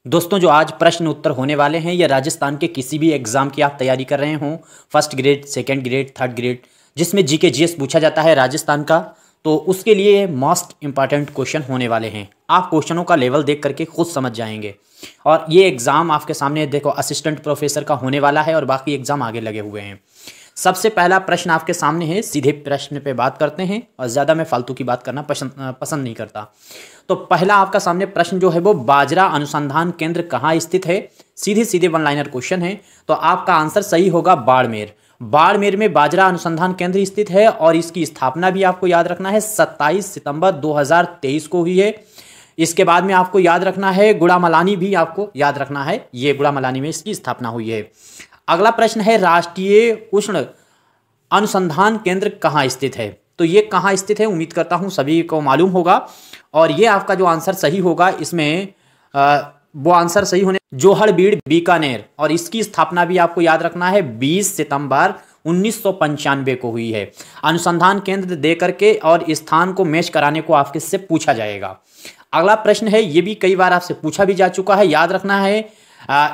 दोस्तों जो आज प्रश्न उत्तर होने वाले हैं या राजस्थान के किसी भी एग्जाम की आप तैयारी कर रहे हों, first grade, second grade, third grade, जिसमें जीके जीएस पूछा जाता है राजस्थान का, तो उसके लिए मोस्ट इंपॉर्टेंट क्वेश्चन होने वाले हैं। आप क्वेश्चनों का लेवल देख करके खुद समझ जाएंगे। और ये एग्ज़ाम आपके सामने देखो असिस्टेंट प्रोफेसर का होने वाला है और बाकी एग्ज़ाम आगे लगे हुए हैं। सबसे पहला प्रश्न आपके सामने है, सीधे प्रश्न पे बात करते हैं और ज़्यादा मैं फालतू की बात करना पसंद नहीं करता। तो पहला आपका सामने प्रश्न जो है वो बाजरा अनुसंधान केंद्र कहाँ स्थित है। सीधे सीधे वन लाइनर क्वेश्चन है, तो आपका आंसर सही होगा बाड़मेर। बाड़मेर में बाजरा अनुसंधान केंद्र स्थित है और इसकी स्थापना भी आपको याद रखना है 27 सितंबर 2023 को हुई है। इसके बाद में आपको याद रखना है गुड़ामलानी भी आपको याद रखना है, ये गुड़ामलानी में इसकी स्थापना हुई है। अगला प्रश्न है राष्ट्रीय उष्ण अनुसंधान केंद्र कहाँ स्थित है। तो ये कहाँ स्थित है उम्मीद करता हूँ सभी को मालूम होगा और ये आपका जो आंसर सही होगा इसमें वो आंसर सही होने जोहड़बीड़ बीकानेर, और इसकी स्थापना भी आपको याद रखना है 20 सितंबर 1995 को हुई है। अनुसंधान केंद्र दे करके और स्थान को मैच कराने को आपके से पूछा जाएगा। अगला प्रश्न है, ये भी कई बार आपसे पूछा भी जा चुका है, याद रखना है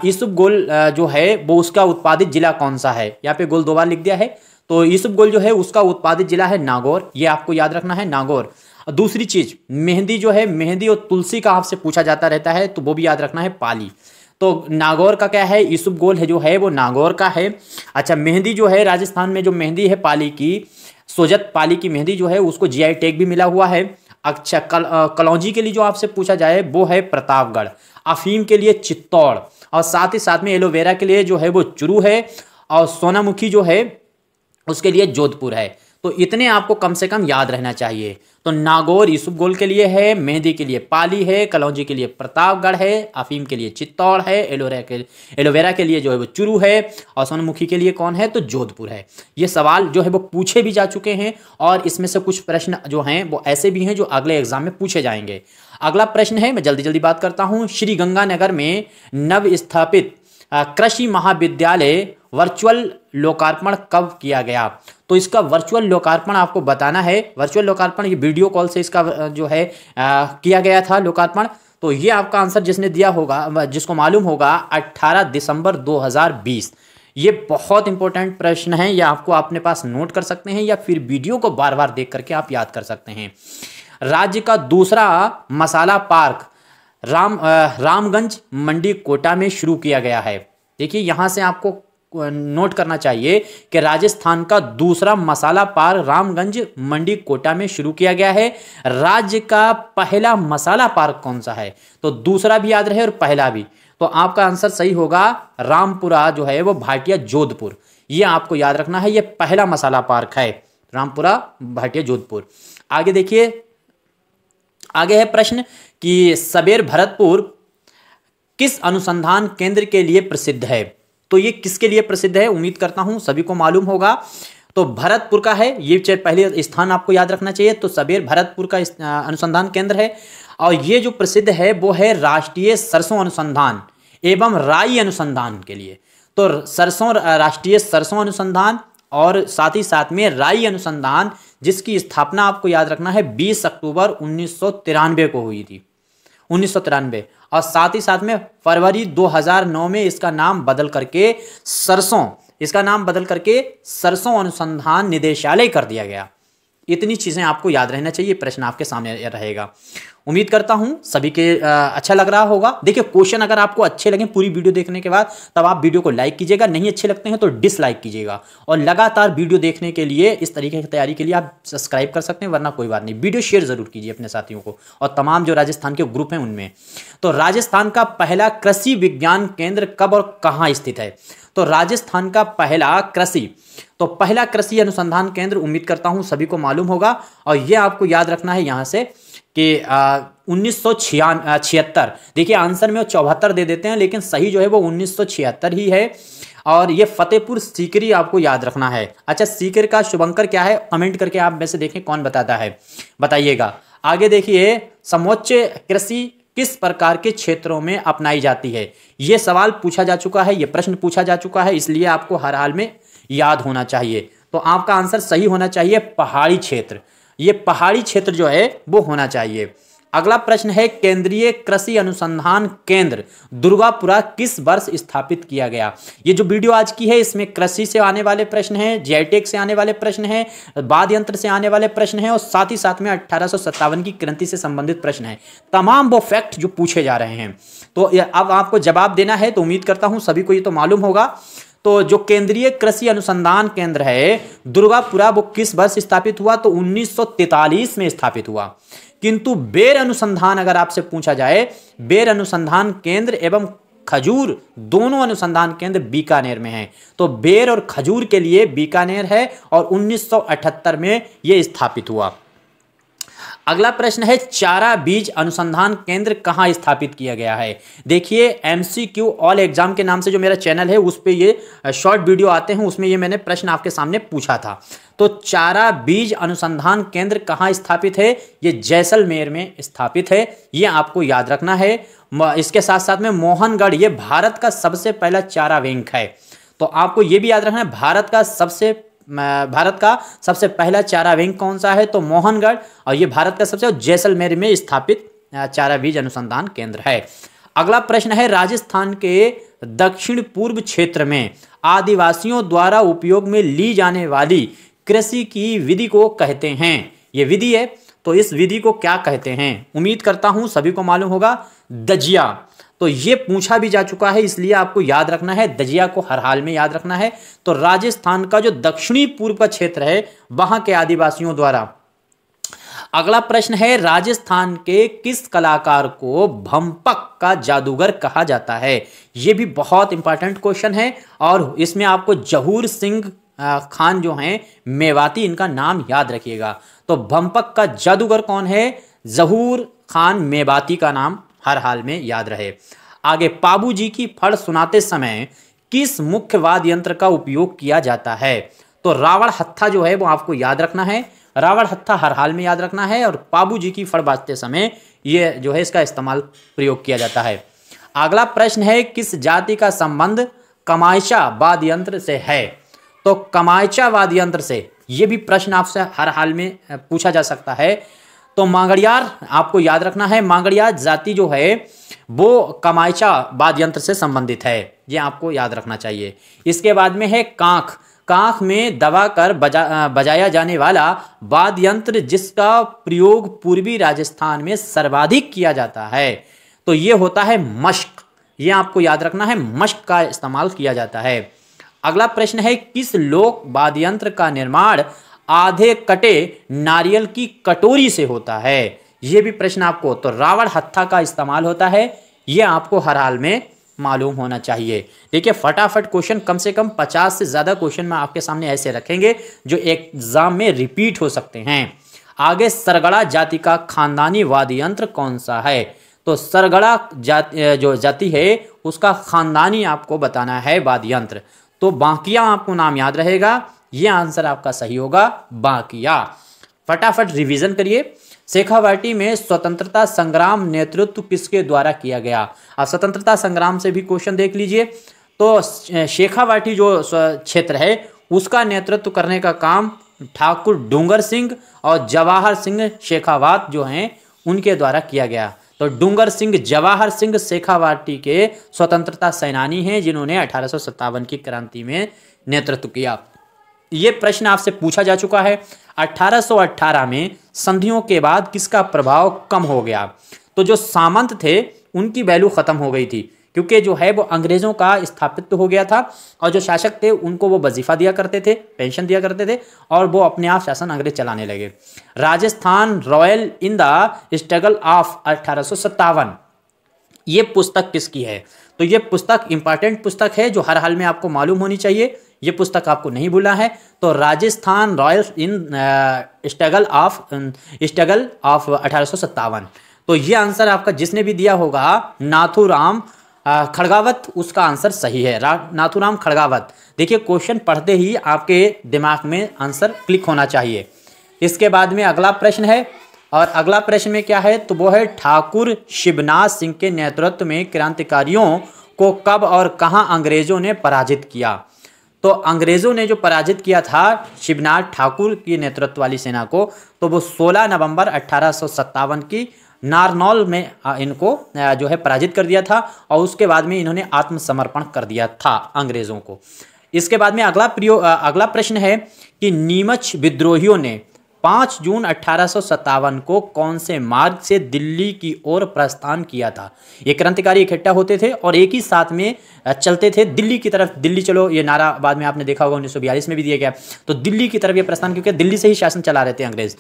ईसुबगोल जो है वो उसका उत्पादित जिला कौन सा है। यहाँ पे गोल दो बार लिख दिया है, तो ईसुबगोल जो है उसका उत्पादित जिला है नागौर, ये आपको याद रखना है नागौर। दूसरी चीज मेहंदी जो है, मेहंदी और तुलसी का आपसे पूछा जाता रहता है, तो वो भी याद रखना है पाली। तो नागौर का क्या है, ईसुबगोल है जो है वो नागौर का है। अच्छा, मेहंदी जो है राजस्थान में जो मेहंदी है पाली की, सोजत पाली की मेहंदी जो है उसको जीआई टैग भी मिला हुआ है। अच्छा, कलौंजी के लिए जो आपसे पूछा जाए वो है प्रतापगढ़, अफीम के लिए चित्तौड़, और साथ ही साथ में एलोवेरा के लिए जो है वो चुरू है, और सोनामुखी जो है उसके लिए जोधपुर है। तो इतने आपको कम से कम याद रहना चाहिए। तो नागौर ईसुबगोल के लिए है, मेहंदी के लिए पाली है, कलौंजी के लिए प्रतापगढ़ है, अफीम के लिए चित्तौड़ है, एलोवेरा के लिए जो है वो चुरू है, और सोनामुखी के लिए कौन है तो जोधपुर है। ये सवाल जो है वो पूछे भी जा चुके हैं और इसमें से कुछ प्रश्न जो हैं वो ऐसे भी हैं जो अगले एग्जाम में पूछे जाएंगे। अगला प्रश्न है, मैं जल्दी जल्दी बात करता हूँ, श्री गंगानगर में नव स्थापित कृषि महाविद्यालय वर्चुअल लोकार्पण कब किया गया। तो इसका वर्चुअल लोकार्पण आपको बताना है। वर्चुअल लोकार्पण ये वीडियो कॉल से इसका जो है किया गया था लोकार्पण। तो ये आपका आंसर जिसने दिया होगा, जिसको मालूम होगा, 18 दिसंबर 2020। ये बहुत इंपॉर्टेंट प्रश्न है, ये आपको अपने पास नोट कर सकते हैं या फिर वीडियो को बार बार देख करके आप याद कर सकते हैं। राज्य का दूसरा मसाला पार्क रामगंज मंडी कोटा में शुरू किया गया है। देखिए यहाँ से आपको नोट करना चाहिए कि राजस्थान का दूसरा मसाला पार्क रामगंज मंडी कोटा में शुरू किया गया है। राज्य का पहला मसाला पार्क कौन सा है, तो दूसरा भी याद रहे और पहला भी। तो आपका आंसर सही होगा रामपुरा जो है वो भाटिया जोधपुर, ये आपको याद रखना है, ये पहला मसाला पार्क है रामपुरा भाटिया जोधपुर। आगे देखिए, आगे है प्रश्न कि सबेर भरतपुर किस अनुसंधान केंद्र के लिए प्रसिद्ध है। तो ये किसके लिए प्रसिद्ध है उम्मीद करता हूं सभी को मालूम होगा। तो भरतपुर का है, ये पहले स्थान आपको याद रखना चाहिए। तो सबेर भरतपुर का अनुसंधान केंद्र है और ये जो प्रसिद्ध है वो है राष्ट्रीय सरसों अनुसंधान एवं राई अनुसंधान के लिए। तो राष्ट्रीय सरसों अनुसंधान और साथ ही साथ में राई अनुसंधान, जिसकी स्थापना आपको याद रखना है 20 अक्टूबर 1993 को हुई थी, 1993। और साथ ही साथ में फरवरी 2009 में इसका नाम बदल करके सरसों अनुसंधान निदेशालय कर दिया गया। इतनी चीजें आपको याद रहना चाहिए, प्रश्न आपके सामने रहेगा। उम्मीद करता हूं सभी के अच्छा लग रहा होगा। देखिए क्वेश्चन अगर आपको अच्छे लगे पूरी वीडियो देखने के बाद तब आप वीडियो को लाइक कीजिएगा, नहीं अच्छे लगते हैं तो डिसलाइक कीजिएगा। और लगातार वीडियो देखने के लिए, इस तरीके की तैयारी के लिए आप सब्सक्राइब कर सकते हैं, वरना कोई बात नहीं, वीडियो शेयर जरूर कीजिए अपने साथियों को और तमाम जो राजस्थान के ग्रुप हैं उनमें। तो राजस्थान का पहला कृषि विज्ञान केंद्र कब और कहाँ स्थित है। तो राजस्थान का पहला कृषि अनुसंधान केंद्र उम्मीद करता हूं सभी को मालूम होगा, और यह आपको याद रखना है यहां से कि 1976। देखिए आंसर में 74 दे देते हैं, लेकिन सही जो है वो 1976 ही है, और ये फतेहपुर सीकरी आपको याद रखना है। अच्छा, सीकर का शुभंकर क्या है, कमेंट करके आप में से देखें कौन बताता है, बताइएगा। आगे देखिए, समोच्च कृषि किस प्रकार के क्षेत्रों में अपनाई जाती है। यह सवाल पूछा जा चुका है, यह प्रश्न पूछा जा चुका है, इसलिए आपको हर हाल में याद होना चाहिए। तो आपका आंसर सही होना चाहिए पहाड़ी क्षेत्र, ये पहाड़ी क्षेत्र जो है वो होना चाहिए। अगला प्रश्न है केंद्रीय कृषि अनुसंधान केंद्र दुर्गापुरा किस वर्ष स्थापित किया गया। ये जो वीडियो आज की है इसमें कृषि से आने वाले प्रश्न हैं, जीआईटेक से आने वाले प्रश्न हैं, वाद्य यंत्र से आने वाले प्रश्न हैं और साथ ही साथ में 1857 की क्रांति से संबंधित प्रश्न हैं। तमाम वो फैक्ट जो पूछे जा रहे हैं, तो अब आपको जवाब देना है। तो उम्मीद करता हूं सभी को ये तो मालूम होगा। तो जो केंद्रीय कृषि अनुसंधान केंद्र है दुर्गापुरा वो किस वर्ष स्थापित हुआ, तो 1943 में स्थापित हुआ। किंतु बेर अनुसंधान अगर आपसे पूछा जाए, बेर अनुसंधान केंद्र एवं खजूर दोनों अनुसंधान केंद्र बीकानेर में हैं। तो बेर और खजूर के लिए बीकानेर है और 1978 में यह स्थापित हुआ। अगला प्रश्न है चारा बीज अनुसंधान केंद्र कहाँ स्थापित किया गया है। देखिए एमसीक्यू ऑल एग्जाम के नाम से जो मेरा चैनल है उस पे ये शॉर्ट वीडियो आते हैं, उसमें ये मैंने प्रश्न आपके सामने पूछा था। तो चारा बीज अनुसंधान केंद्र कहाँ स्थापित है, ये जैसलमेर में स्थापित है, ये आपको याद रखना है। इसके साथ साथ में मोहनगढ़, ये भारत का सबसे पहला चारा बैंक है। तो आपको ये भी याद रखना है भारत का सबसे पहला चारा बैंक कौन सा है, तो मोहनगढ़, और ये भारत का सबसे जैसलमेर में स्थापित चारा बीज अनुसंधान केंद्र है। अगला प्रश्न है राजस्थान के दक्षिण पूर्व क्षेत्र में आदिवासियों द्वारा उपयोग में ली जाने वाली कृषि की विधि को कहते हैं। ये विधि है, तो इस विधि को क्या कहते हैं, उम्मीद करता हूं सभी को मालूम होगा, दजिया। तो ये पूछा भी जा चुका है, इसलिए आपको याद रखना है, दजिया को हर हाल में याद रखना है। तो राजस्थान का जो दक्षिणी पूर्व का क्षेत्र है वहां के आदिवासियों द्वारा। अगला प्रश्न है राजस्थान के किस कलाकार को भंपक का जादूगर कहा जाता है। यह भी बहुत इंपॉर्टेंट क्वेश्चन है और इसमें आपको जहूर सिंह खान जो हैं मेवाती, इनका नाम याद रखिएगा। तो भंपक का जादूगर कौन है, जहूर खान मेवाती का नाम हर हाल में याद रहे। आगे पाबूजी की फड़ सुनाते समय किस मुख्य वाद्य यंत्र का उपयोग किया जाता है, तो रावण हत्था जो है वो आपको याद रखना है, रावण हत्था हर हाल में याद रखना है और पाबूजी की फड़ बाजते समय ये जो है इसका इस्तेमाल प्रयोग किया जाता है। अगला प्रश्न है किस जाति का संबंध कमायचा वाद्य यंत्र से है, तो कमायचा वाद्य यंत्र से ये भी प्रश्न आपसे हर हाल में पूछा जा सकता है। तो मांगड़ियार आपको याद रखना है, मांगड़ियार जाति जो है वो कमायचा वाद्य यंत्र से संबंधित है, ये आपको याद रखना चाहिए। इसके बाद में है कांख, कांख में दबाकर बजाया जाने वाला वाद्य यंत्र जिसका प्रयोग पूर्वी राजस्थान में सर्वाधिक किया जाता है, तो ये होता है मश्क, ये आपको याद रखना है, मश्क का इस्तेमाल किया जाता है। अगला प्रश्न है किस लोक वाद्य यंत्र का निर्माण आधे कटे नारियल की कटोरी से होता है, यह भी प्रश्न आपको, तो रावण हत्था का इस्तेमाल होता है, यह आपको हर हाल में मालूम होना चाहिए। देखिए फटाफट क्वेश्चन, कम से कम 50 से ज्यादा क्वेश्चन में आपके सामने ऐसे रखेंगे जो एग्जाम में रिपीट हो सकते हैं। आगे सरगड़ा जाति का खानदानी वाद्य यंत्र कौन सा है, तो सरगड़ा जो जाति है उसका खानदानी आपको बताना है वाद्य यंत्र। तो बांकिया आपको नाम याद रहेगा, यह आंसर आपका सही होगा बांकिया। फटाफट रिवीजन करिए। शेखावाटी में स्वतंत्रता संग्राम नेतृत्व किसके द्वारा किया गया। अब स्वतंत्रता संग्राम से भी क्वेश्चन देख लीजिए। तो शेखावाटी जो क्षेत्र है उसका नेतृत्व करने का काम ठाकुर डूंगर सिंह और जवाहर सिंह शेखावात जो हैं उनके द्वारा किया गया। तो डूंगर सिंह जवाहर सिंह शेखावाटी के स्वतंत्रता सेनानी हैं जिन्होंने 1857 की क्रांति में नेतृत्व किया। ये प्रश्न आपसे पूछा जा चुका है। 1818 में संधियों के बाद किसका प्रभाव कम हो गया, तो जो सामंत थे उनकी वैल्यू खत्म हो गई थी क्योंकि जो है वो अंग्रेजों का स्थापित्व हो गया था और जो शासक थे उनको वो वजीफा दिया करते थे, पेंशन दिया करते थे और वो अपने आप शासन अंग्रेज चलाने लगे। Rajasthan royal in the struggle of 1857 ये पुस्तक किसकी है, तो ये पुस्तक इंपॉर्टेंट पुस्तक है जो हर हाल में आपको मालूम होनी चाहिए। ये पुस्तक आपको नहीं भूलना है। तो Rajasthan royal in struggle of 1857, तो ये आंसर आपका जिसने भी दिया होगा नाथूराम खड़गावत, उसका आंसर सही है, नाथूराम खड़गावत। देखिए क्वेश्चन पढ़ते ही आपके दिमाग में आंसर क्लिक होना चाहिए। इसके बाद में अगला प्रश्न है और अगला प्रश्न में क्या है, तो वो है ठाकुर शिवनाथ सिंह के नेतृत्व में क्रांतिकारियों को कब और कहां अंग्रेजों ने पराजित किया। तो अंग्रेजों ने जो पराजित किया था शिवनाथ ठाकुर की नेतृत्व वाली सेना को, तो वो 16 नवंबर 1857 की नारनौल में इनको जो है पराजित कर दिया था और उसके बाद में इन्होंने आत्मसमर्पण कर दिया था अंग्रेज़ों को। इसके बाद में अगला प्रश्न है कि नीमच विद्रोहियों ने 5 जून 1857 को कौन से मार्ग से दिल्ली की ओर प्रस्थान किया था। ये क्रांतिकारी इकट्ठा होते थे और एक ही साथ में चलते थे दिल्ली की तरफ। दिल्ली चलो, ये नारा बाद में आपने देखा होगा 1942 में भी दिया गया। तो दिल्ली की तरफ ये प्रस्थान, क्योंकि दिल्ली से ही शासन चला रहे थे अंग्रेज।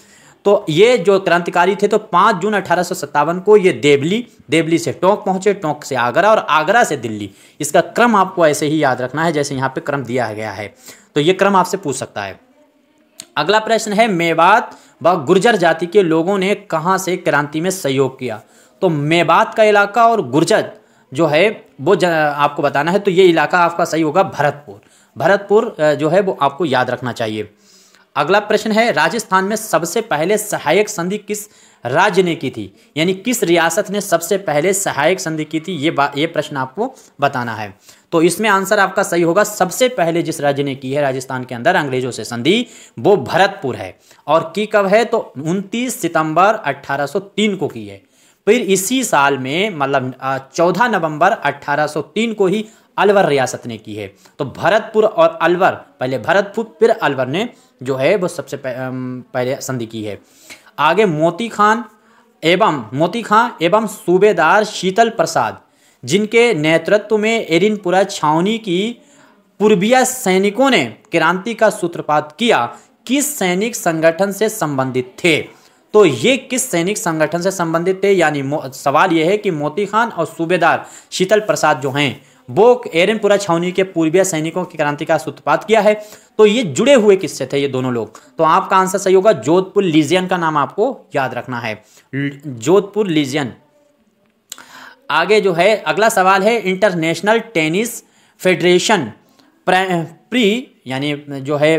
तो ये जो क्रांतिकारी थे तो 5 जून 1857 को ये देवली से टोंक पहुंचे, टोंक से आगरा और आगरा से दिल्ली। इसका क्रम आपको ऐसे ही याद रखना है जैसे यहाँ पे क्रम दिया गया है। तो ये क्रम आपसे पूछ सकता है। अगला प्रश्न है मेवात व गुर्जर जाति के लोगों ने कहां से क्रांति में सहयोग किया। तो मेवात का इलाका और गुर्जर जो है वो आपको बताना है। तो ये इलाका आपका सही होगा भरतपुर जो है वो आपको याद रखना चाहिए। अगला प्रश्न है राजस्थान में सबसे पहले सहायक संधि किस राज्य ने की थी, यानी किस रियासत ने सबसे पहले सहायक संधि की थी, ये प्रश्न आपको बताना है। तो इसमें आंसर आपका सही होगा, सबसे पहले जिस राज्य ने की है राजस्थान के अंदर अंग्रेजों से संधि वो भरतपुर है। और की कब है तो 29 सितंबर 1803 को की है। फिर इसी साल में मतलब 14 नवंबर 1803 को ही अलवर रियासत ने की है। तो भरतपुर और अलवर, पहले भरतपुर फिर अलवर ने जो है वो सबसे पहले संधि की है। आगे मोती खां एवं सूबेदार शीतल प्रसाद, जिनके नेतृत्व में एरिनपुरा छावनी की पूर्वीय सैनिकों ने क्रांति का सूत्रपात किया, किस सैनिक संगठन से संबंधित थे। तो ये किस सैनिक संगठन से संबंधित थे, यानी सवाल यह है कि मोती खां और सूबेदार शीतल प्रसाद जो हैं वो एरनपुरा छावनी के पूर्वीय सैनिकों की क्रांति का सूत्रपात किया है। तो ये जुड़े हुए किससे थे ये दोनों लोग। तो आपका आंसर सही होगा, जोधपुर लीजियन का नाम आपको याद रखना है, जोधपुर लीजियन। आगे जो है अगला सवाल है इंटरनेशनल टेनिस फेडरेशन प्री यानी जो है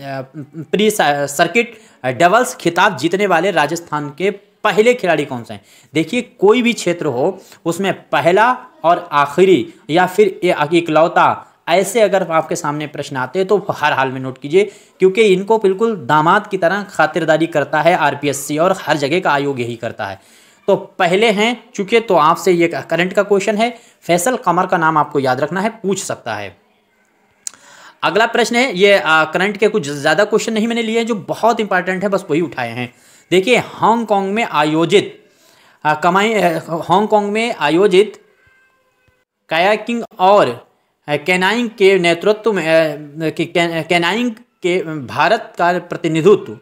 प्री सर्किट डबल्स खिताब जीतने वाले राजस्थान के पहले खिलाड़ी कौन से हैं। देखिए कोई भी क्षेत्र हो उसमें पहला और आखिरी या फिर इकलौता, ऐसे अगर आपके सामने प्रश्न आते हैं तो हर हाल में नोट कीजिए, क्योंकि इनको बिल्कुल दामाद की तरह खातिरदारी करता है आरपीएससी और हर जगह का आयोग यही करता है। तो पहले हैं चूंकि, तो आपसे ये करंट का क्वेश्चन है, फैसल कमर का नाम आपको याद रखना है, पूछ सकता है। अगला प्रश्न है, ये करंट के कुछ ज़्यादा क्वेश्चन नहीं मैंने लिए हैं, जो बहुत इंपॉर्टेंट है बस वही उठाए हैं। देखिए हांगकांग में आयोजित कायाकिंग और कैनाइंग के नेतृत्व में कैनाइंग के भारत का प्रतिनिधित्व,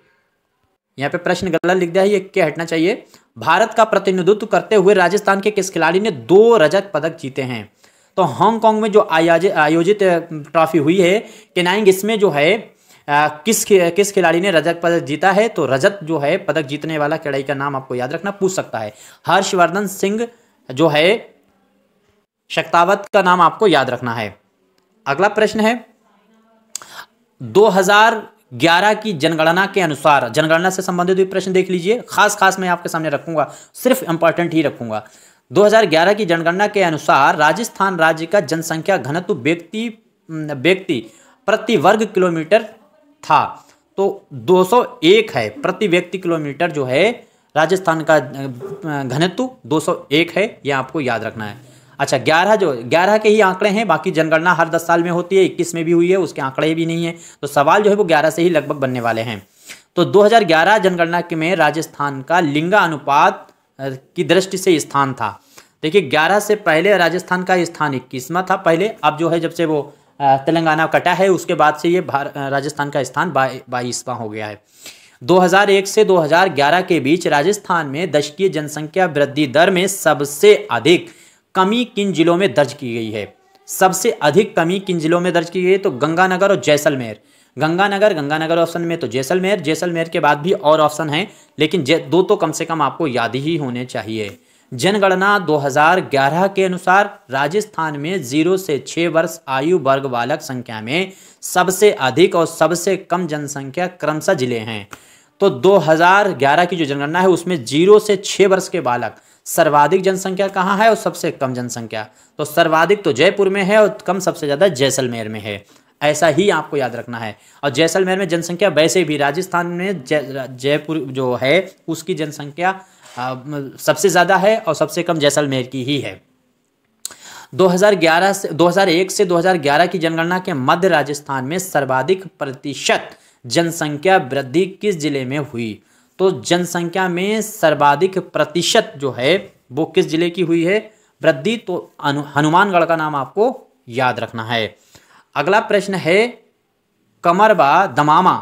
यहाँ पे प्रश्न गलत लिख दिया है, ये क्या हटना चाहिए। भारत का प्रतिनिधित्व करते हुए राजस्थान के किस खिलाड़ी ने 2 रजत पदक जीते हैं। तो हांगकांग में जो आयोजित ट्रॉफी हुई है कैनाइंग, इसमें जो है किस खिलाड़ी ने रजत पदक जीता है। तो रजत जो है पदक जीतने वाला खिलाड़ी का नाम आपको याद रखना, पूछ सकता है। हर्षवर्धन सिंह जो है शेखावत का नाम आपको याद रखना है। अगला प्रश्न है 2011 की जनगणना के अनुसार, जनगणना से संबंधित भी प्रश्न देख लीजिए, खास मैं आपके सामने रखूंगा, सिर्फ इंपॉर्टेंट ही रखूंगा। 2011 की जनगणना के अनुसार राजस्थान राज्य का जनसंख्या घनत्व व्यक्ति प्रति वर्ग किलोमीटर था। तो 201 है प्रति व्यक्ति किलोमीटर, जो है राजस्थान का घनत्व 201 है, यह आपको याद रखना है। अच्छा 11 के ही आंकड़े हैं, बाकी जनगणना हर 10 साल में होती है, 21 में भी हुई है, उसके आंकड़े भी नहीं है। तो सवाल जो है वो 11 से ही लगभग बनने वाले हैं। तो 2011 जनगणना में राजस्थान का लिंगानुपात की दृष्टि से स्थान था। देखिए 11 से पहले राजस्थान का स्थान 21वां था पहले, अब जो है जब से वो तेलंगाना कटा है उसके बाद से ये राजस्थान का स्थान 22वां हो गया है। 2001 से 2011 के बीच राजस्थान में दशकीय जनसंख्या वृद्धि दर में सबसे अधिक कमी किन जिलों में दर्ज की गई है। सबसे अधिक कमी किन जिलों में दर्ज की गई है। तो गंगानगर और जैसलमेर। गंगानगर ऑप्शन में, तो जैसलमेर के बाद भी और ऑप्शन हैं, लेकिन 2 तो कम से कम आपको याद ही होने चाहिए। जनगणना 2011 के अनुसार राजस्थान में 0 से 6 वर्ष आयु वर्ग बालक संख्या में सबसे अधिक और सबसे कम जनसंख्या क्रमशः जिले हैं। तो 2011 की जो जनगणना है उसमें 0 से 6 वर्ष के बालक सर्वाधिक जनसंख्या कहाँ है और सबसे कम जनसंख्या, तो सर्वाधिक तो जयपुर में है और कम सबसे ज़्यादा जैसलमेर में है, ऐसा ही आपको याद रखना है। और जैसलमेर में जनसंख्या वैसे भी राजस्थान में जयपुर जो है उसकी जनसंख्या सबसे ज़्यादा है और सबसे कम जैसलमेर की ही है। 2001 से 2011 की जनगणना के मध्य राजस्थान में सर्वाधिक प्रतिशत जनसंख्या वृद्धि किस जिले में हुई? तो जनसंख्या में सर्वाधिक प्रतिशत जो है वो किस जिले की हुई है वृद्धि? तो हनुमानगढ़ का नाम आपको याद रखना है। अगला प्रश्न है, कमर व दमामा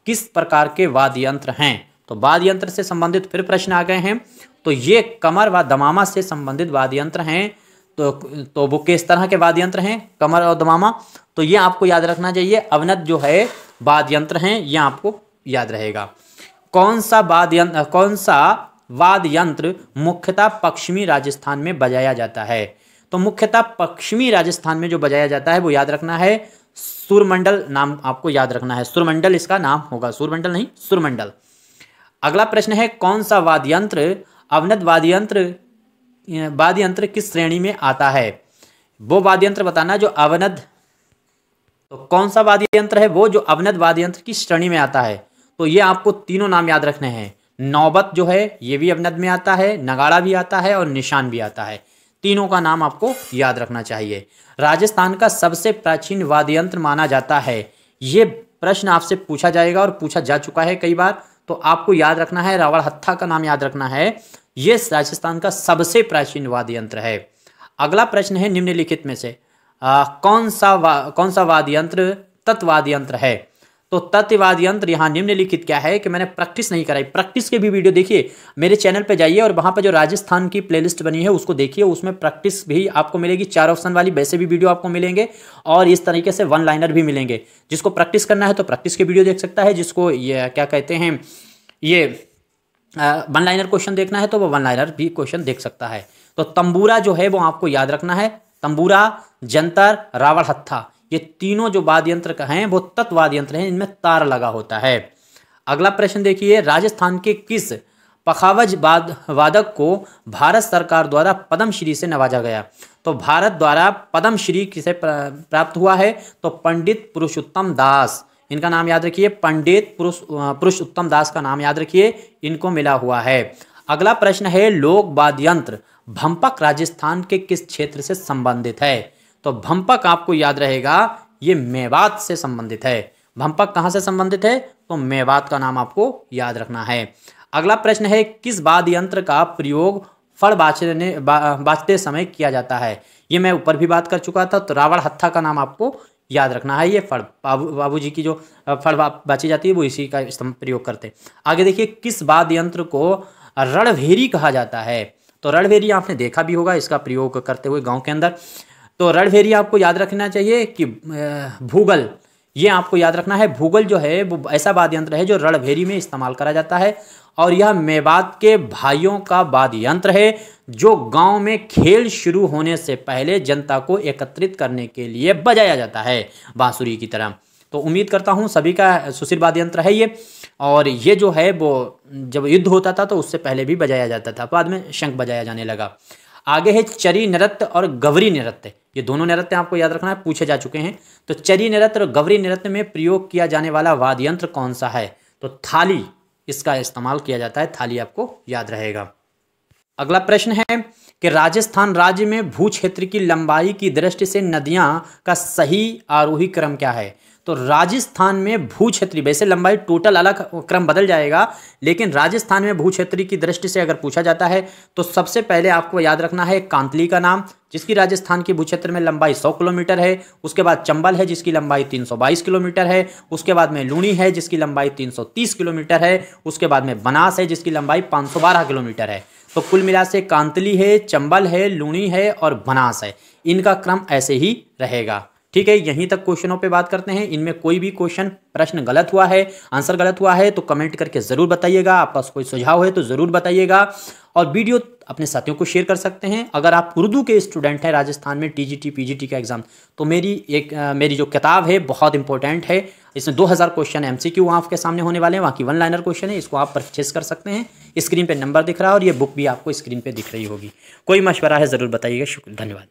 किस प्रकार के वाद्य यंत्र हैं? तो वाद्य यंत्र से संबंधित फिर प्रश्न आ गए हैं। तो ये कमर व दमामा से संबंधित वाद्य यंत्र हैं। तो वो किस तरह के वाद्य यंत्र हैं कमर और दमामा? तो ये आपको याद रखना चाहिए। अवनद जो है वाद्य यंत्र हैं, ये आपको याद रहेगा। कौन सा वाद्य यंत्र मुख्यतः पश्चिमी राजस्थान में बजाया जाता है? तो मुख्यतः पश्चिमी राजस्थान में जो बजाया जाता है वो याद रखना है सुरमंडल, नाम आपको याद रखना है। सुरमंडल इसका नाम होगा, सुरमंडल नहीं, सुरमंडल। अगला प्रश्न है, कौन सा वाद्य यंत्र अवनद वाद्य यंत्र किस श्रेणी में आता है? वो वाद्य यंत्र बताना जो अवनद, तो कौन सा वाद्य यंत्र है वो जो अवनद वाद्य यंत्र की श्रेणी में आता है? तो ये आपको तीनों नाम याद रखने हैं। नौबत जो है ये भी अवनद में आता है, नगाड़ा भी आता है और निशान भी आता है। तीनों का नाम आपको याद रखना चाहिए। राजस्थान का सबसे प्राचीन वाद्य यंत्र माना जाता है, ये प्रश्न आपसे पूछा जाएगा और पूछा जा चुका है कई बार। तो आपको याद रखना है, रावण हत्था का नाम याद रखना है। ये राजस्थान का सबसे प्राचीन वाद्य यंत्र है। अगला प्रश्न है, निम्नलिखित में से कौन सा वाद्य यंत्र तत्वाद्य यंत्र है? तो तत्वाद्य यंत्र यहाँ निम्नलिखित क्या है कि मैंने प्रैक्टिस नहीं कराई। प्रैक्टिस के भी वीडियो देखिए, मेरे चैनल पे जाइए और वहाँ पे जो राजस्थान की प्लेलिस्ट बनी है उसको देखिए, उसमें प्रैक्टिस भी आपको मिलेगी। 4 ऑप्शन वाली वैसे भी वीडियो आपको मिलेंगे और इस तरीके से 1 लाइनर भी मिलेंगे। जिसको प्रैक्टिस करना है तो प्रैक्टिस के वीडियो देख सकता है, जिसको ये क्या कहते हैं ये 1 लाइनर क्वेश्चन देखना है तो वो 1 लाइनर भी क्वेश्चन देख सकता है। तो तंबूरा जो है वो आपको याद रखना है। तंबूरा, जंतर, रावण हत्था, ये तीनों जो वाद्य यंत्र हैं वो तत्वाद्य यंत्र हैं, इनमें तार लगा होता है। अगला प्रश्न देखिए, राजस्थान के किस पखावज वादक को भारत सरकार द्वारा पद्मश्री से नवाजा गया? तो भारत द्वारा पद्मश्री किसे प्राप्त हुआ है? तो पंडित पुरुषोत्तम दास, इनका नाम याद रखिए। पंडित पुरुषोत्तम दास का नाम याद रखिए, इनको मिला हुआ है। अगला प्रश्न है, लोक वाद्य यंत्र भंपक राजस्थान के किस क्षेत्र से संबंधित है? तो भंपक आपको याद रहेगा ये मेवात से संबंधित है। भंपक कहाँ से संबंधित है? तो मेवात का नाम आपको याद रखना है। अगला प्रश्न है, किस वाद्य यंत्र का प्रयोग फल बाँचते समय किया जाता है? ये मैं ऊपर भी बात कर चुका था। तो रावण हत्था का नाम आपको याद रखना है। ये फल बाबूजी की जो फल बाँची जाती है वो इसी का प्रयोग करते हैं। आगे देखिए, किस वाद्य यंत्र को रणभेरी कहा जाता है? तो रणभेरी आपने देखा भी होगा इसका प्रयोग करते हुए गांव के अंदर। तो रणभेरी आपको याद रखना चाहिए कि भूगल, ये आपको याद रखना है। भूगल जो है वो ऐसा वाद्य यंत्र है जो रणभेरी में इस्तेमाल करा जाता है और यह मेवात के भाइयों का वाद्य यंत्र है जो गांव में खेल शुरू होने से पहले जनता को एकत्रित करने के लिए बजाया जाता है बांसुरी की तरह। तो उम्मीद करता हूं सभी का सुशील वाद्य यंत्र है ये, और ये जो है वो जब युद्ध होता था तो उससे पहले भी बजाया जाता था, बाद में शंख बजाया जाने लगा। आगे है चरी नृत्य और गवरी नृत्य, ये दोनों नृत्य आपको याद रखना है, पूछे जा चुके हैं। तो चरी नृत्य और गवरी नृत्य में प्रयोग किया जाने वाला वाद्य यंत्र कौन सा है? तो थाली, इसका इस्तेमाल किया जाता है। थाली आपको याद रहेगा। अगला प्रश्न है कि राजस्थान राज्य में भू क्षेत्र की लंबाई की दृष्टि से नदियां का सही आरोही क्रम क्या है? तो राजस्थान में भू क्षेत्रीय, वैसे लंबाई टोटल अलग क्रम बदल जाएगा, लेकिन राजस्थान में भू क्षेत्रीय की दृष्टि से अगर पूछा जाता है तो सबसे पहले आपको याद रखना है कांतली का नाम, जिसकी राजस्थान के भू क्षेत्र में लंबाई 100 किलोमीटर है। उसके बाद चंबल है जिसकी लंबाई 322 किलोमीटर है। उसके बाद में लूणी है जिसकी लंबाई 330 किलोमीटर है। उसके बाद में बनास है जिसकी लंबाई 512 किलोमीटर है। तो कुल मिला से कांतली है, चंबल है, लूणी है और बनास है, इनका क्रम ऐसे ही रहेगा। ठीक है, यहीं तक क्वेश्चनों पे बात करते हैं। इनमें कोई भी क्वेश्चन प्रश्न गलत हुआ है, आंसर गलत हुआ है तो कमेंट करके ज़रूर बताइएगा। आपका कोई सुझाव है तो ज़रूर बताइएगा और वीडियो अपने साथियों को शेयर कर सकते हैं। अगर आप उर्दू के स्टूडेंट हैं राजस्थान में टीजीटी पीजीटी का एग्जाम, तो मेरी जो किताब है बहुत इंपॉर्टेंट है। इसमें 2000 क्वेश्चन एमसीक्यू आपके सामने होने वाले हैं, वहाँ की 1 लाइनर क्वेश्चन है, इसको आप परचेस कर सकते हैं। स्क्रीन पे नंबर दिख रहा है और ये बुक भी आपको स्क्रीन पे दिख रही होगी। कोई मशवरा है ज़रूर बताइएगा। शुक्रिया, धन्यवाद।